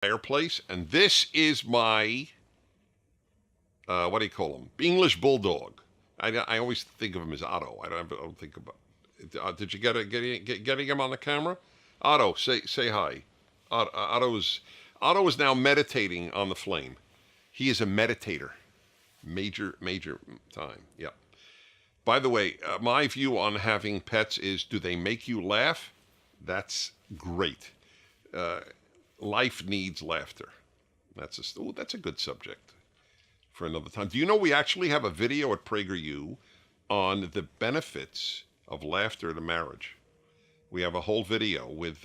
fireplace, and this is my what do you call him? English bulldog. I always think of him as Otto. I don't think about. Did you getting him on the camera? Otto, say hi. Otto is now meditating on the flame. He is a meditator, major time. Yeah. By the way, my view on having pets is: do they make you laugh? That's great. Life needs laughter. That's a good subject for another time. Do you know we actually have a video at PragerU on the benefits of laughter to marriage? We have a whole video with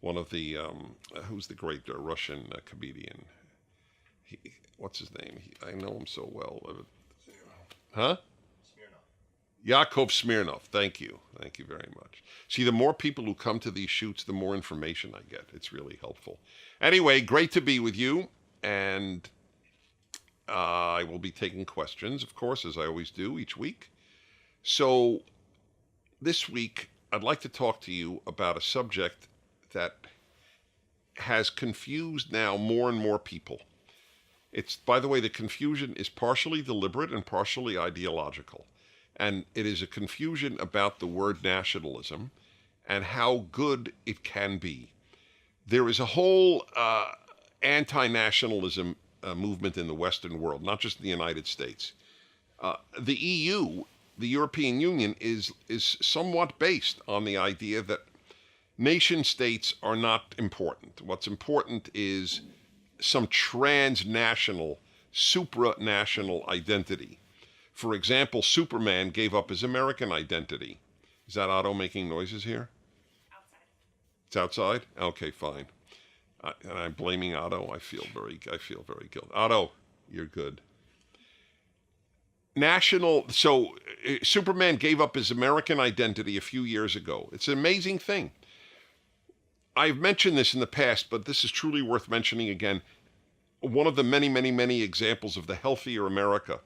one of the who's the great Russian comedian? What's his name? I know him so well. Huh? Yakov Smirnov. Thank you very much. See, the more people who come to these shoots, the more information I get. It's really helpful. Anyway, great to be with you, and I will be taking questions, of course, as I always do each week. So this week, I'd like to talk to you about a subject that has confused now more and more people. It's, by the way, the confusion is partially deliberate and partially ideological. And it is a confusion about the word nationalism and how good it can be. There is a whole anti-nationalism movement in the Western world, not just in the United States. The EU, the European Union, is somewhat based on the idea that nation states are not important. What's important is some transnational, supranational identity. For example, Superman gave up his American identity. Is that Otto making noises here? Outside. It's outside? Okay, fine. And I'm blaming Otto. I feel very guilty. Otto, you're good. Superman gave up his American identity a few years ago. It's an amazing thing. I've mentioned this in the past, but this is truly worth mentioning again. One of the many examples of the healthier America,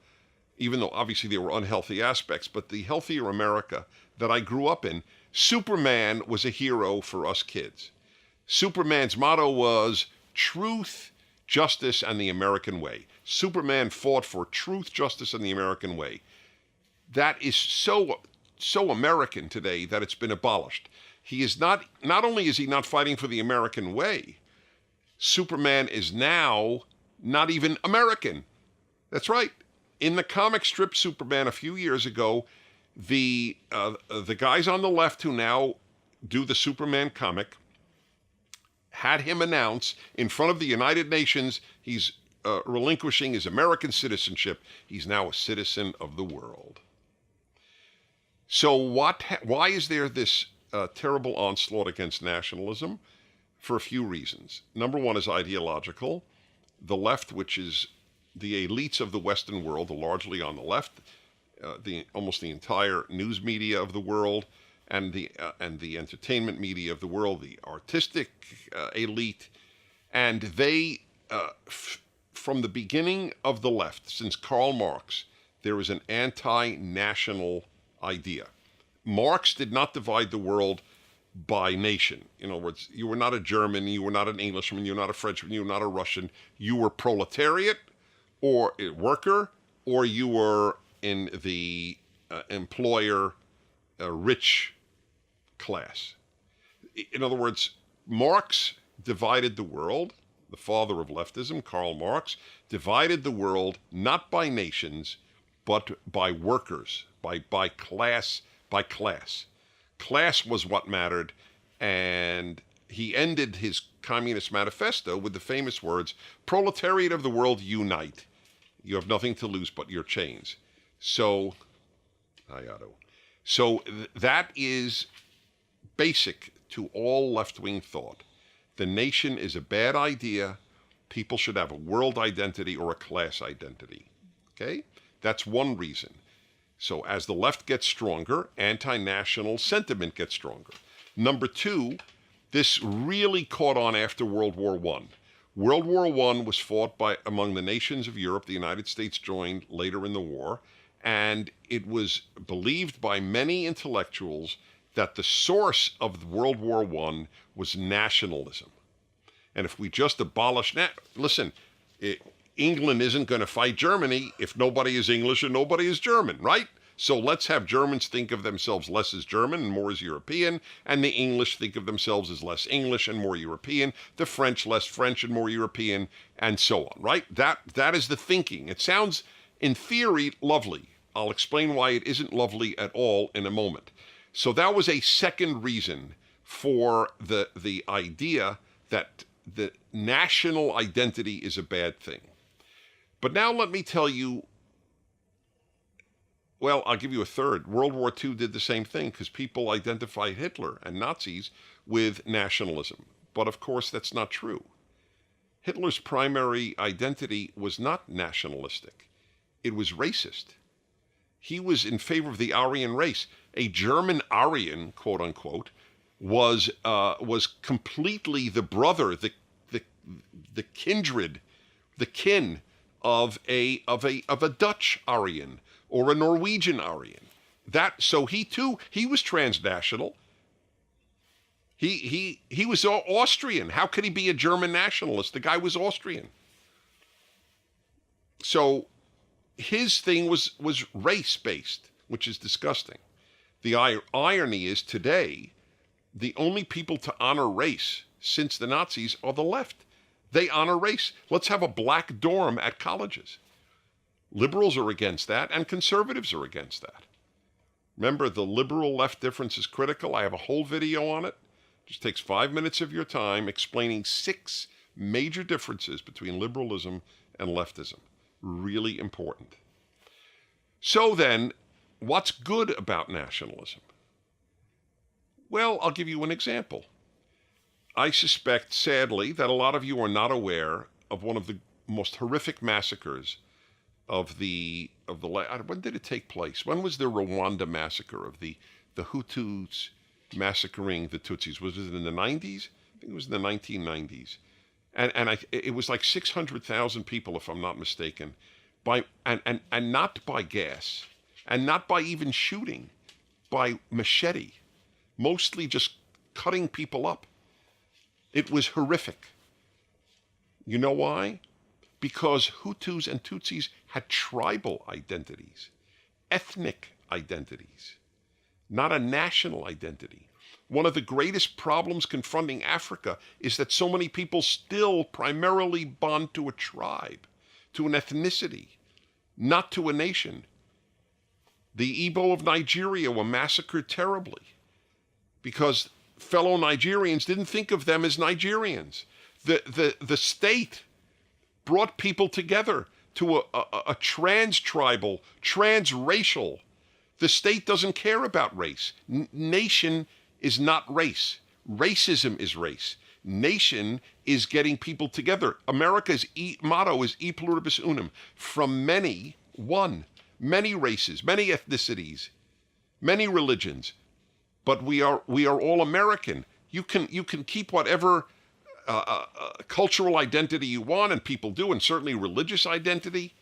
even though obviously there were unhealthy aspects, but the healthier America that I grew up in, Superman was a hero for us kids. Superman's motto was truth, justice, and the American way. Superman fought for truth, justice, and the American way. That is so American today that it's been abolished. He is not only is he not fighting for the American way, Superman is now not even American. That's right. In the comic strip Superman a few years ago, the guys on the left who now do the Superman comic had him announce in front of the United Nations he's relinquishing his American citizenship. He's now a citizen of the world. So why is there this terrible onslaught against nationalism? For a few reasons. Number one is ideological. The left, which is the elites of the Western world, are largely on the left. Almost the entire news media of the world, and the entertainment media of the world, the artistic elite, and they, from the beginning of the left, since Karl Marx, there is an anti-national idea. Marx did not divide the world by nation. In other words, you were not a German, you were not an Englishman, you were not a Frenchman, you were not a Russian. You were proletariat, or a worker, or you were in the employer rich class. In other words, Marx divided the world. The father of leftism, Karl Marx, divided the world not by nations, but by workers, by class. Class was what mattered, and he ended his Communist Manifesto with the famous words, "Proletariat of the world, unite. You have nothing to lose but your chains." So, that is basic to all left-wing thought. The nation is a bad idea. People should have a world identity or a class identity. Okay? That's one reason. So as the left gets stronger, anti-national sentiment gets stronger. Number two, this really caught on after World War I. World War I was fought among the nations of Europe. The United States joined later in the war, and it was believed by many intellectuals that the source of World War I was nationalism. And if we just abolish listen, England isn't going to fight Germany if nobody is English and nobody is German, right? So let's have Germans think of themselves less as German and more as European, and the English think of themselves as less English and more European, the French less French and more European, and so on, right? That is the thinking. It sounds, in theory, lovely. I'll explain why it isn't lovely at all in a moment. So that was a second reason for the idea that the national identity is a bad thing. But now let me tell you, well, I'll give you a third. World War II did the same thing because people identified Hitler and Nazis with nationalism. But of course, that's not true. Hitler's primary identity was not nationalistic. It was racist. He was in favor of the Aryan race. A German Aryan, quote unquote, was completely the brother, the kindred, the kin of a Dutch Aryan or a Norwegian Aryan. So he too, he was transnational. He was Austrian. How could he be a German nationalist? The guy was Austrian. So his thing was race-based, which is disgusting. The irony is today, the only people to honor race since the Nazis are the left. They honor race. Let's have a black dorm at colleges. Liberals are against that, and conservatives are against that. Remember, the liberal-left difference is critical. I have a whole video on it. It just takes 5 minutes of your time explaining 6 major differences between liberalism and leftism. Really important. So then, what's good about nationalism? Well, I'll give you an example. I suspect, sadly, that a lot of you are not aware of one of the most horrific massacres of when did it take place? When was the Rwanda massacre of the Hutus massacring the Tutsis? Was it in the 90s? I think it was in the 1990s. And it was like 600,000 people, if I'm not mistaken, and not by gas, and not by even shooting, by machete, mostly just cutting people up. It was horrific. You know why? Because Hutus and Tutsis had tribal identities, ethnic identities, not a national identity. One of the greatest problems confronting Africa is that so many people still primarily bond to a tribe, to an ethnicity, not to a nation. The Igbo of Nigeria were massacred terribly because fellow Nigerians didn't think of them as Nigerians. The state brought people together to a trans-tribal, trans-racial. The state doesn't care about race. Nation is not race. Racism is race. Nation is getting people together. America's motto is E pluribus unum. From many, one. Many races, many ethnicities, many religions. But we are all American. You can keep whatever cultural identity you want, and people do, and certainly religious identity.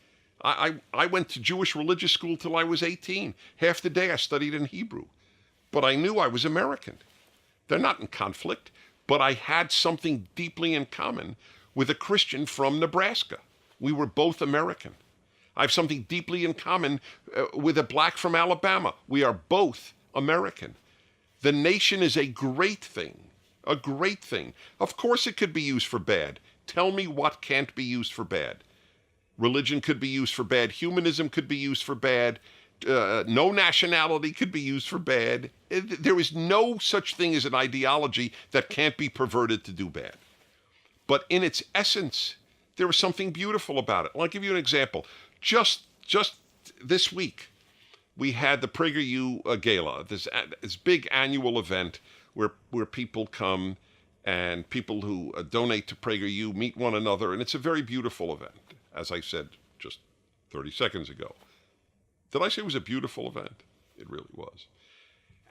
I went to Jewish religious school till I was 18. Half the day I studied in Hebrew. But I knew I was American. They're not in conflict, but I had something deeply in common with a Christian from Nebraska. We were both American. I have something deeply in common with a black from Alabama. We are both American. The nation is a great thing, a great thing. Of course it could be used for bad. Tell me what can't be used for bad. Religion could be used for bad. Humanism could be used for bad. No nationality could be used for bad. There is no such thing as an ideology that can't be perverted to do bad. But in its essence, there is something beautiful about it. I'll give you an example. Just this week, we had the PragerU Gala, this big annual event where people come and people who donate to PragerU meet one another, and it's a very beautiful event, as I said just 30 seconds ago. Did I say it was a beautiful event? It really was.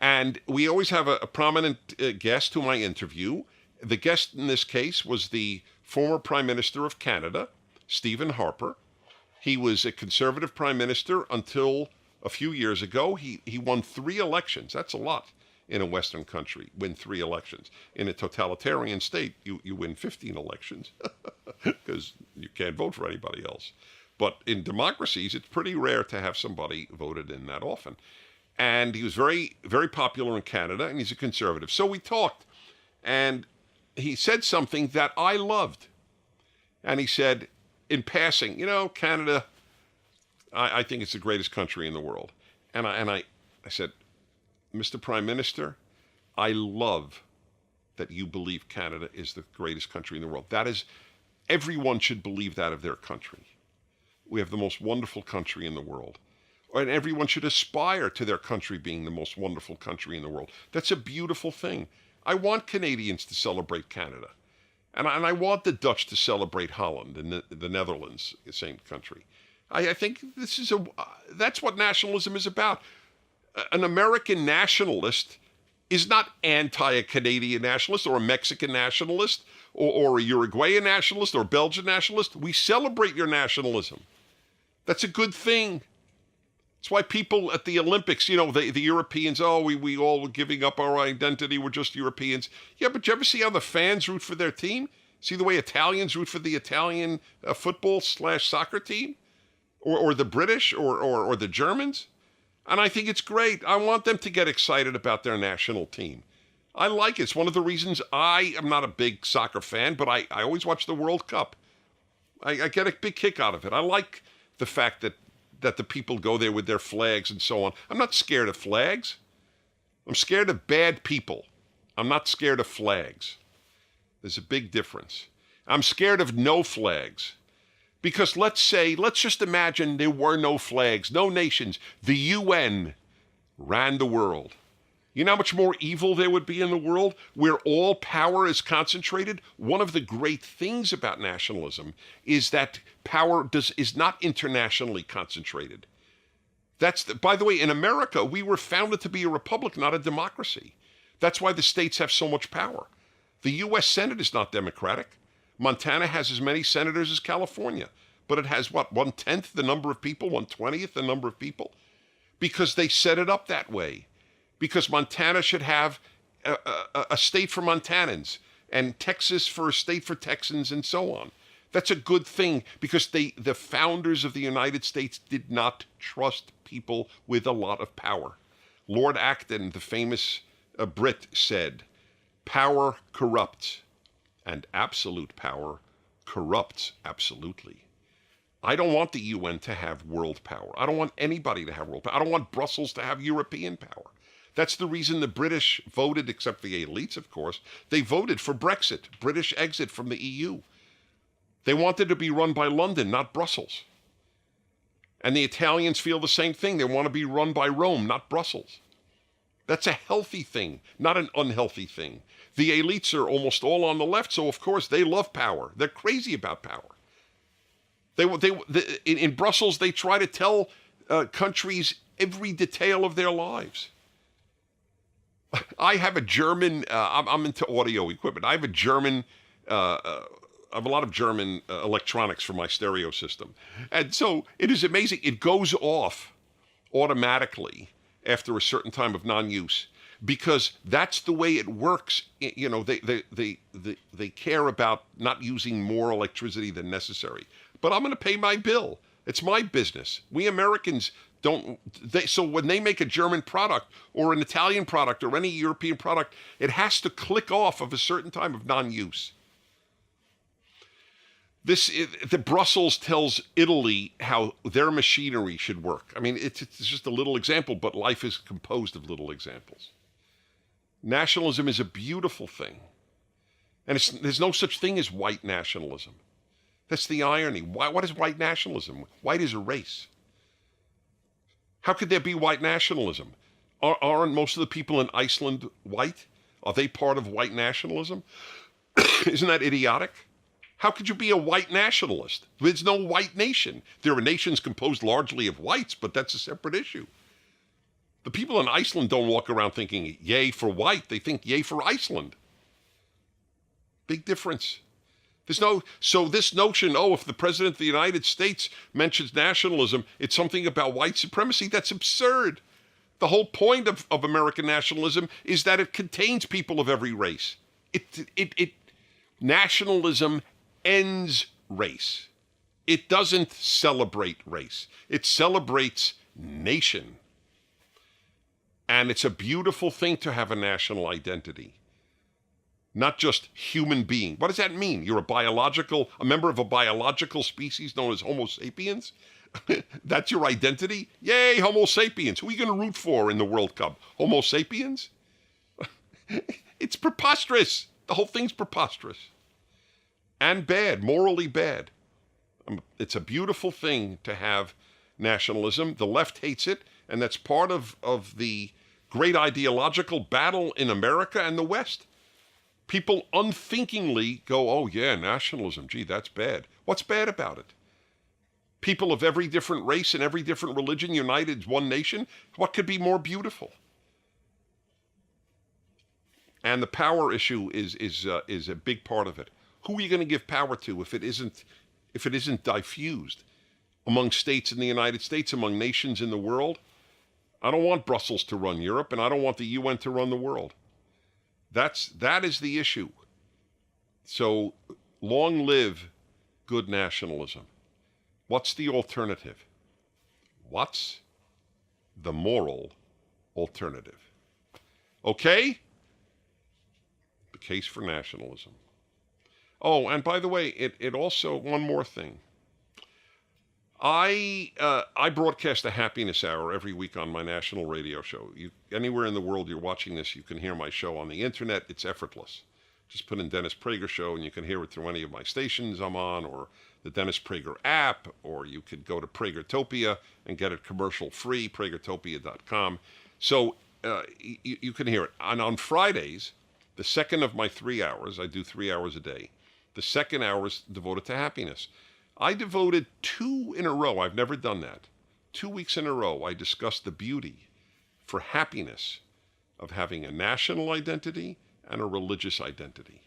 And we always have a prominent guest whom I interview. The guest in this case was the former Prime Minister of Canada, Stephen Harper. He was a conservative prime minister until a few years ago. He won 3 elections. That's a lot. in a Western country, win 3 elections. In a totalitarian state, you win 15 elections because you can't vote for anybody else. But in democracies, it's pretty rare to have somebody voted in that often. And he was very, very popular in Canada, and he's a conservative. So we talked, and he said something that I loved. And he said, in passing, Canada, I think it's the greatest country in the world. And I said, Mr. Prime Minister, I love that you believe Canada is the greatest country in the world. That is, everyone should believe that of their country. We have the most wonderful country in the world. And everyone should aspire to their country being the most wonderful country in the world. That's a beautiful thing. I want Canadians to celebrate Canada. And I want the Dutch to celebrate Holland and the Netherlands, the same country. I think that's what nationalism is about. An American nationalist is not anti a Canadian nationalist or a Mexican nationalist or a Uruguayan nationalist or a Belgian nationalist. We celebrate your nationalism. That's a good thing. It's why people at the Olympics, the Europeans, we all were giving up our identity. We're just Europeans. Yeah, but you ever see how the fans root for their team? See the way Italians root for the Italian football/soccer team? Or the British or the Germans? And I think it's great. I want them to get excited about their national team. I like it. It's one of the reasons I am not a big soccer fan, but I always watch the World Cup. I get a big kick out of it. I like the fact that the people go there with their flags and so on. I'm not scared of flags. I'm scared of bad people. I'm not scared of flags. There's a big difference. I'm scared of no flags. Because let's just imagine there were no flags, no nations. The UN ran the world. You know how much more evil there would be in the world where all power is concentrated? One of the great things about nationalism is that power is not internationally concentrated. By the way, in America, we were founded to be a republic, not a democracy. That's why the states have so much power. The U.S. Senate is not democratic. Montana has as many senators as California, but it has, 1/10 the number of people, 1/20 the number of people? Because they set it up that way. Because Montana should have a state for Montanans, and Texas for a state for Texans, and so on. That's a good thing, because the founders of the United States did not trust people with a lot of power. Lord Acton, the famous Brit, said, "Power corrupts, and absolute power corrupts absolutely." I don't want the UN to have world power. I don't want anybody to have world power. I don't want Brussels to have European power. That's the reason the British voted, except the elites, of course, they voted for Brexit, British exit from the EU. They wanted to be run by London, not Brussels. And the Italians feel the same thing. They want to be run by Rome, not Brussels. That's a healthy thing, not an unhealthy thing. The elites are almost all on the left, so of course they love power. They're crazy about power. In Brussels, they try to tell countries every detail of their lives. I have a German, I'm into audio equipment. I have a lot of German electronics for my stereo system. And so it is amazing. It goes off automatically after a certain time of non-use, because that's the way it works. They care about not using more electricity than necessary. But I'm going to pay my bill. It's my business. We Americans don't. So when they make a German product or an Italian product or any European product, it has to click off of a certain time of non-use. The Brussels tells Italy how their machinery should work. I mean, it's just a little example, but life is composed of little examples. Nationalism is a beautiful thing. And there's no such thing as white nationalism. That's the irony. What is white nationalism? White is a race. How could there be white nationalism? Aren't most of the people in Iceland white? Are they part of white nationalism? Isn't that idiotic? How could you be a white nationalist? There's no white nation. There are nations composed largely of whites, but that's a separate issue. The people in Iceland don't walk around thinking, yay for white. They think, yay for Iceland. Big difference. So this notion, if the President of the United States mentions nationalism, it's something about white supremacy. That's absurd. The whole point of American nationalism is that it contains people of every race. Nationalism ends race. It doesn't celebrate race. It celebrates nation. And it's a beautiful thing to have a national identity. Not just human being. What does that mean? You're a member of a biological species known as Homo sapiens? That's your identity? Yay, Homo sapiens. Who are you going to root for in the World Cup? Homo sapiens? It's preposterous. The whole thing's preposterous. And bad, morally bad. It's a beautiful thing to have nationalism. The left hates it, and that's part of the great ideological battle in America and the West. People unthinkingly go, oh yeah, nationalism, gee, that's bad. What's bad about it? People of every different race and every different religion united as one nation? What could be more beautiful? And the power issue is a big part of it. Who are you going to give power to if it isn't diffused among states in the United States, among nations in the world? I don't want Brussels to run Europe, and I don't want the UN to run the world. That is the issue. So long live good nationalism. What's the alternative? What's the moral alternative? Okay? The case for nationalism. Oh, and by the way, it also, one more thing. I broadcast a happiness hour every week on my national radio show. Anywhere in the world you're watching this, you can hear my show on the internet. It's effortless. Just put in Dennis Prager Show, and you can hear it through any of my stations I'm on, or the Dennis Prager app, or you could go to Pragertopia and get it commercial-free, pragertopia.com. So you can hear it. And on Fridays, the second of my 3 hours, I do 3 hours a day, the second hour is devoted to happiness. I devoted 2 in a row. I've never done that. 2 weeks in a row, I discussed the beauty for happiness of having a national identity and a religious identity.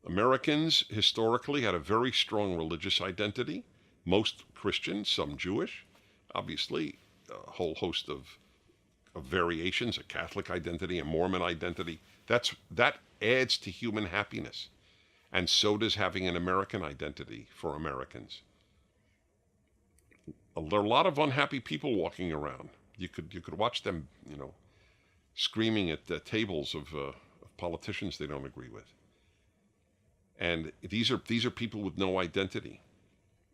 Americans historically had a very strong religious identity. Most Christian, some Jewish. Obviously, a whole host of variations, a Catholic identity, a Mormon identity. That adds to human happiness. And so does having an American identity for Americans. There are a lot of unhappy people walking around. You could watch them, screaming at the tables of politicians they don't agree with. And these are people with no identity.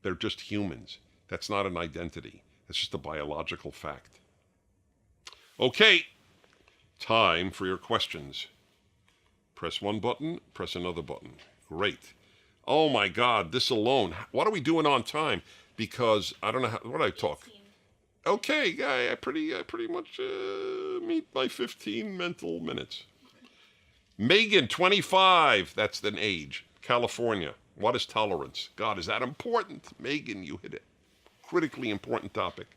They're just humans. That's not an identity. That's just a biological fact. Okay, time for your questions. Press one button, press another button. Great. Oh my God, this alone. What are we doing on time? Because I don't know what I talk. 16. Okay, I pretty much meet my 15 mental minutes. Megan, 25. That's an age. California. What is tolerance? God, is that important? Megan, you hit a critically important topic.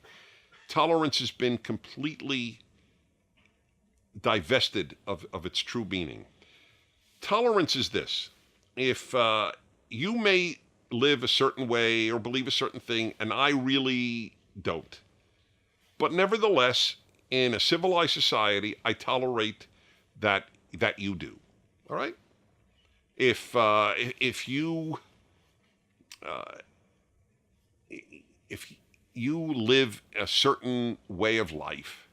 Tolerance has been completely divested of its true meaning. Tolerance is this. If you may live a certain way or believe a certain thing, and I really don't. But nevertheless, in a civilized society, I tolerate that you do. All right? If you live a certain way of life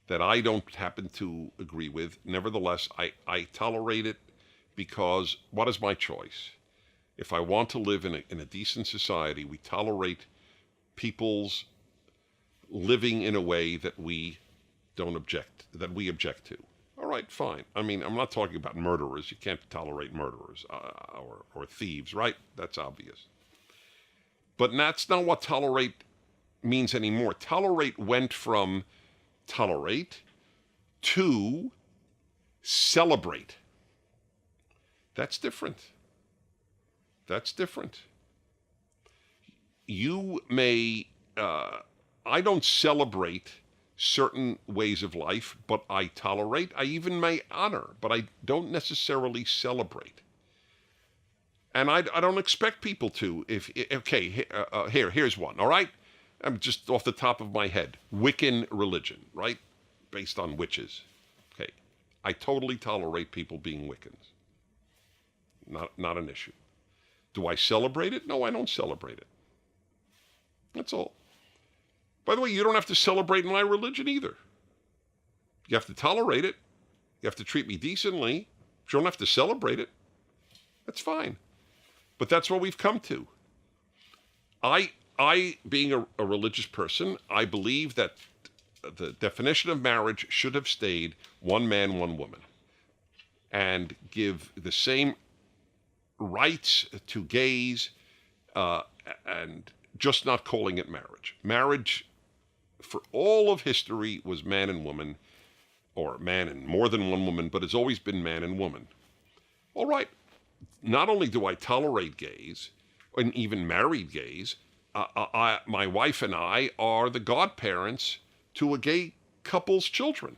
that I don't happen to agree with, nevertheless, I tolerate it. Because what is my choice? If I want to live in a decent society, we tolerate people's living in a way that we object to. All right, fine. I mean, I'm not talking about murderers. You can't tolerate murderers or thieves, right? That's obvious. But that's not what tolerate means anymore. Tolerate went from tolerate to celebrate. That's different. You may, I don't celebrate certain ways of life, but I tolerate. I even may honor, but I don't necessarily celebrate. And I don't expect people to. Here's one, all right? I'm just off the top of my head. Wiccan religion, right? based on witches. Okay. I totally tolerate people being Wiccans. Not an issue. Do I celebrate it? No, I don't celebrate it. That's all. By the way, you don't have to celebrate my religion either. You have to tolerate it. You have to treat me decently. But you don't have to celebrate it. That's fine. But that's what we've come to. I being a religious person, I believe that the definition of marriage should have stayed one man, one woman, and give the same rights to gays, and just not calling it marriage. Marriage, for all of history, was man and woman, or man and more than one woman, but it's always been man and woman. All right. Not only do I tolerate gays, and even married gays, my wife and I are the godparents to a gay couple's children.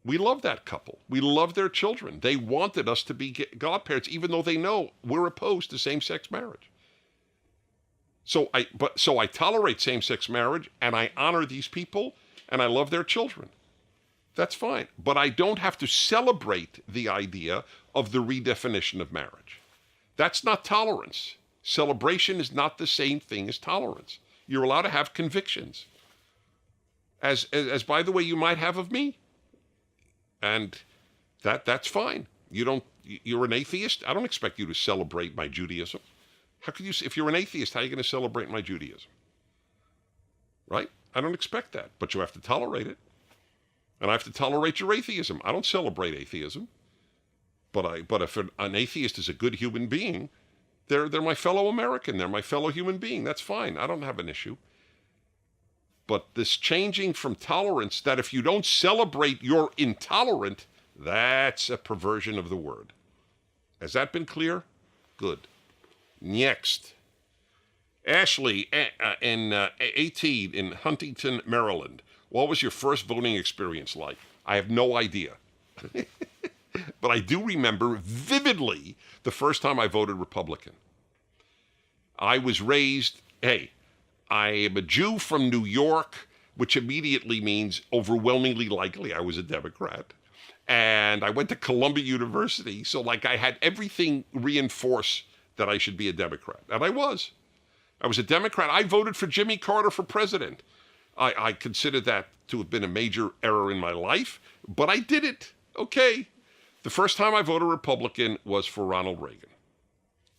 We love that couple. We love their children. They wanted us to be godparents, even though they know we're opposed to same-sex marriage. So I tolerate same-sex marriage, and I honor these people, and I love their children. That's fine. But I don't have to celebrate the idea of the redefinition of marriage. That's not tolerance. Celebration is not the same thing as tolerance. You're allowed to have convictions, as by the way, you might have of me. And that's fine. You're an atheist. I don't expect you to celebrate my Judaism. How could you, if you're an atheist, how are you going to celebrate my Judaism? Right? I don't expect that, but you have to tolerate it. And I have to tolerate your atheism. I don't celebrate atheism. But if an atheist is a good human being, they're my fellow American. They're my fellow human being. That's fine. I don't have an issue. But this changing from tolerance, that if you don't celebrate, you're intolerant, that's a perversion of the word. Has that been clear? Good. Next. Ashley, in 18, in Huntington, Maryland. What was your first voting experience like? I have no idea. But I do remember vividly the first time I voted Republican. I was raised, I am a Jew from New York, which immediately means overwhelmingly likely I was a Democrat. And I went to Columbia University, so I had everything reinforce that I should be a Democrat. And I was. I was a Democrat. I voted for Jimmy Carter for president. I consider that to have been a major error in my life, but I did it. Okay. The first time I voted Republican was for Ronald Reagan.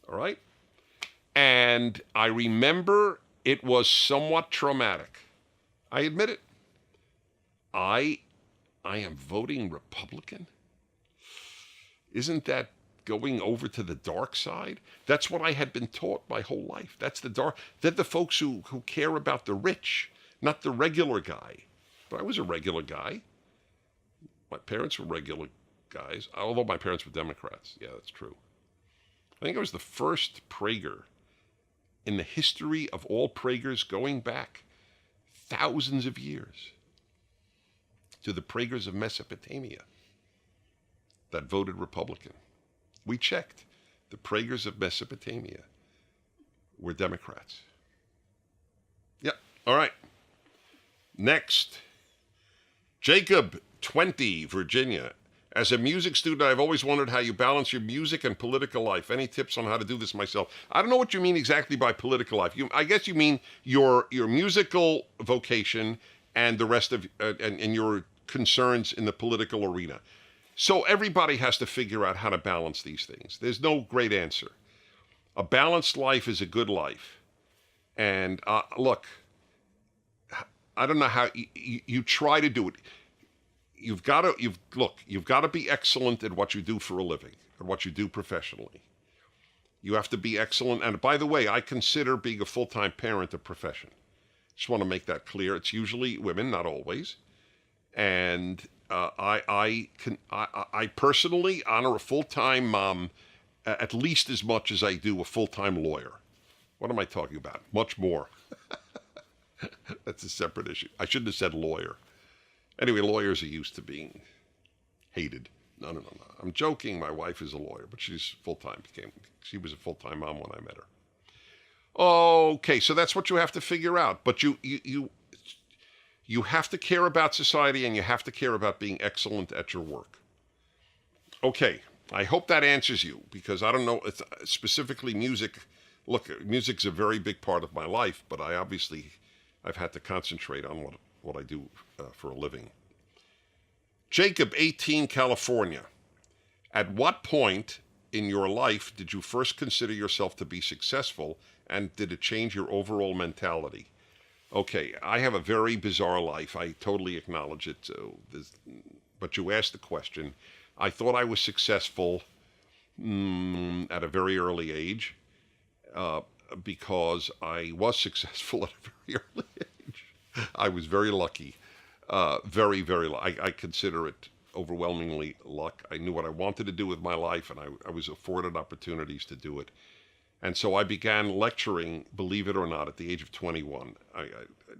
All right? And I remember it was somewhat traumatic. I admit it. I am voting Republican? Isn't that going over to the dark side? That's what I had been taught my whole life. That's the dark. They're the folks who care about the rich, not the regular guy. But I was a regular guy. My parents were regular guys, although my parents were Democrats. Yeah, that's true. I think I was the first Prager in the history of all Pragers going back thousands of years to the Pragers of Mesopotamia that voted Republican. We checked. The Pragers of Mesopotamia were Democrats. Yep. All right. Next. Jacob, 20, Virginia. As a music student, I've always wondered how you balance your music and political life. Any tips on how to do this myself? I don't know what you mean exactly by political life. I guess you mean your musical vocation and the rest of and your concerns in the political arena. So everybody has to figure out how to balance these things. There's no great answer. A balanced life is a good life. And look, I don't know how you try to do it. You've got to be excellent at what you do for a living, at what you do professionally. You have to be excellent. And by the way, I consider being a full-time parent a profession. Just want to make that clear. It's usually women, not always. And I personally honor a full-time mom at least as much as I do a full-time lawyer. What am I talking about? Much more. That's a separate issue. I shouldn't have said lawyer. Anyway, lawyers are used to being hated. No. I'm joking. My wife is a lawyer, but she's full-time. She was a full-time mom when I met her. Okay, so that's what you have to figure out. But You have to care about society, and you have to care about being excellent at your work. Okay, I hope that answers you, because I don't know, it's specifically music. Look, music's a very big part of my life, but I've had to concentrate on what I do for a living. Jacob, 18, California. At what point in your life did you first consider yourself to be successful, and did it change your overall mentality? Okay, I have a very bizarre life. I totally acknowledge it. But you asked the question. I thought I was successful at a very early age because I was successful at a very early age. I was very lucky. Very, very lucky. I consider it overwhelmingly luck. I knew what I wanted to do with my life, and I was afforded opportunities to do it. And so I began lecturing, believe it or not, at the age of 21. I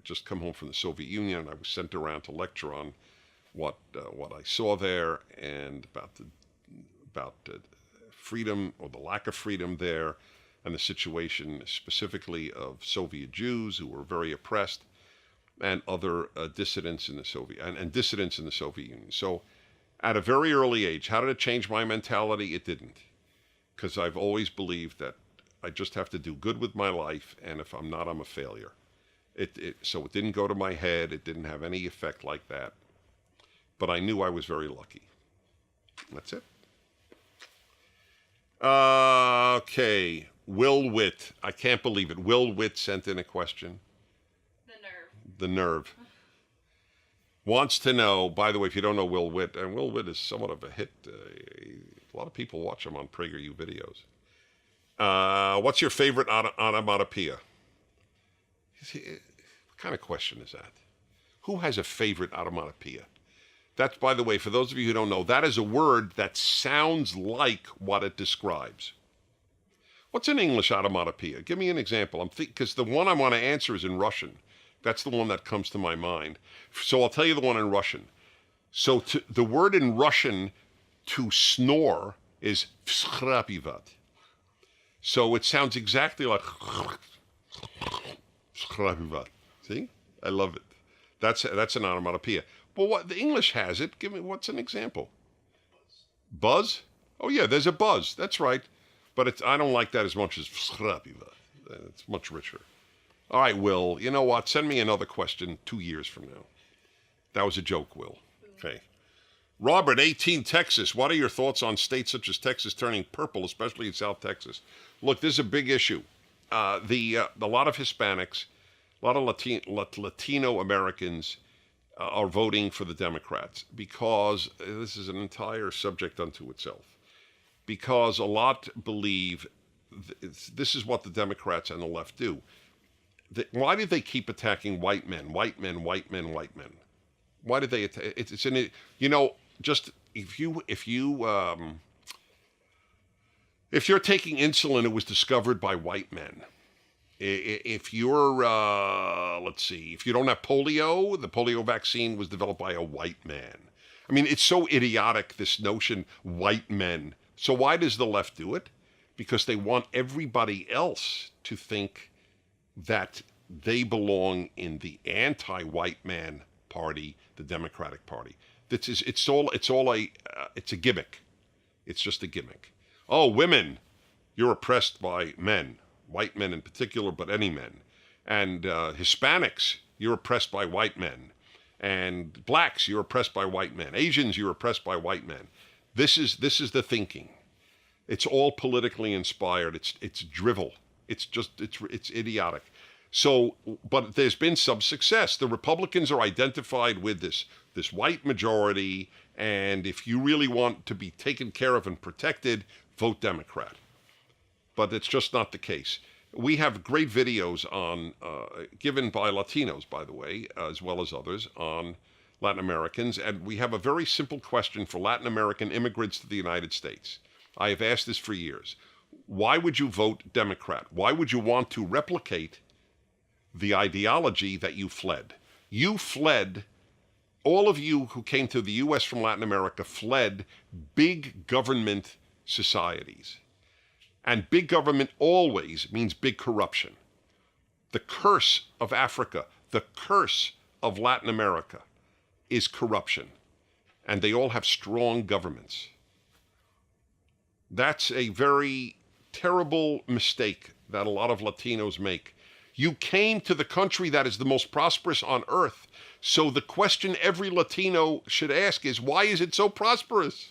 just come home from the Soviet Union, and I was sent around to lecture on what I saw there, and about freedom, or the lack of freedom there, and the situation specifically of Soviet Jews who were very oppressed, and other dissidents in the dissidents in the Soviet Union. So at a very early age, how did it change my mentality? It didn't, because I've always believed that I just have to do good with my life, and if I'm not, I'm a failure. So it didn't go to my head. It didn't have any effect like that. But I knew I was very lucky. That's it. Okay. Will Witt. I can't believe it. Will Witt sent in a question. The nerve. Wants to know, by the way, if you don't know Will Witt, and Will Witt is somewhat of a hit. A lot of people watch him on PragerU videos. What's your favorite onomatopoeia? What kind of question is that? Who has a favorite onomatopoeia? That's, by the way, for those of you who don't know, that is a word that sounds like what it describes. What's an English onomatopoeia? Give me an example. Because the one I want to answer is in Russian. That's the one that comes to my mind. So I'll tell you the one in Russian. So the word in Russian to snore is всхрапивать. So it sounds exactly like всхрапивать. See? I love it. That's an onomatopoeia. Well, what the English has it. Give me, what's an example? Buzz? Oh yeah, there's a buzz. That's right. But I don't like that as much as всхрапивать. It's much richer. All right, Will, you know what? Send me another question 2 years from now. That was a joke, Will. Okay. Robert, 18, Texas. What are your thoughts on states such as Texas turning purple, especially in South Texas? Look, this is a big issue. A lot of Hispanics, a lot of Latino Americans are voting for the Democrats because this is an entire subject unto itself. Because a lot believe this is what the Democrats and the left do. Why do they keep attacking white men? White men, white men, white men. Why do they attack? It's an, you know, just if you're taking insulin, it was discovered by white men. If you're, let's see, if you don't have polio, the polio vaccine was developed by a white man. I mean, it's so idiotic, this notion, white men. So why does the left do it? Because they want everybody else to think that they belong in the anti-white man party, the Democratic Party. It's a gimmick. It's just a gimmick. Oh, women, you're oppressed by men, white men in particular, but any men. And Hispanics, you're oppressed by white men. And blacks, you're oppressed by white men. Asians, you're oppressed by white men. This is the thinking. It's all politically inspired. It's drivel. It's idiotic. So, but there's been some success. The Republicans are identified with this white majority, and if you really want to be taken care of and protected, vote Democrat. But it's just not the case. We have great videos on, given by Latinos, by the way, as well as others, on Latin Americans, and we have a very simple question for Latin American immigrants to the United States. I have asked this for years. Why would you vote Democrat? Why would you want to replicate the ideology that you fled? You fled, all of you who came to the U.S. from Latin America fled big government societies. And big government always means big corruption. The curse of Africa, the curse of Latin America is corruption, and they all have strong governments. That's a very terrible mistake that a lot of Latinos make. You came to the country that is the most prosperous on earth, so the question every Latino should ask is, why is it so prosperous?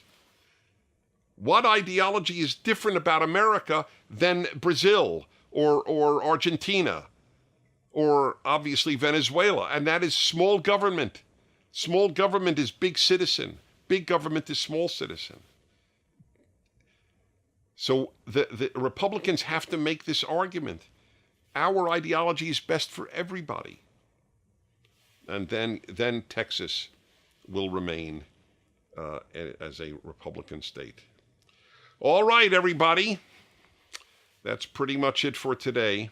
What ideology is different about America than Brazil or Argentina or obviously Venezuela? And that is small government. Small government is big citizen. Big government is small citizen. So the Republicans have to make this argument. Our ideology is best for everybody. And then Texas will remain as a Republican state. All right, everybody. That's pretty much it for today.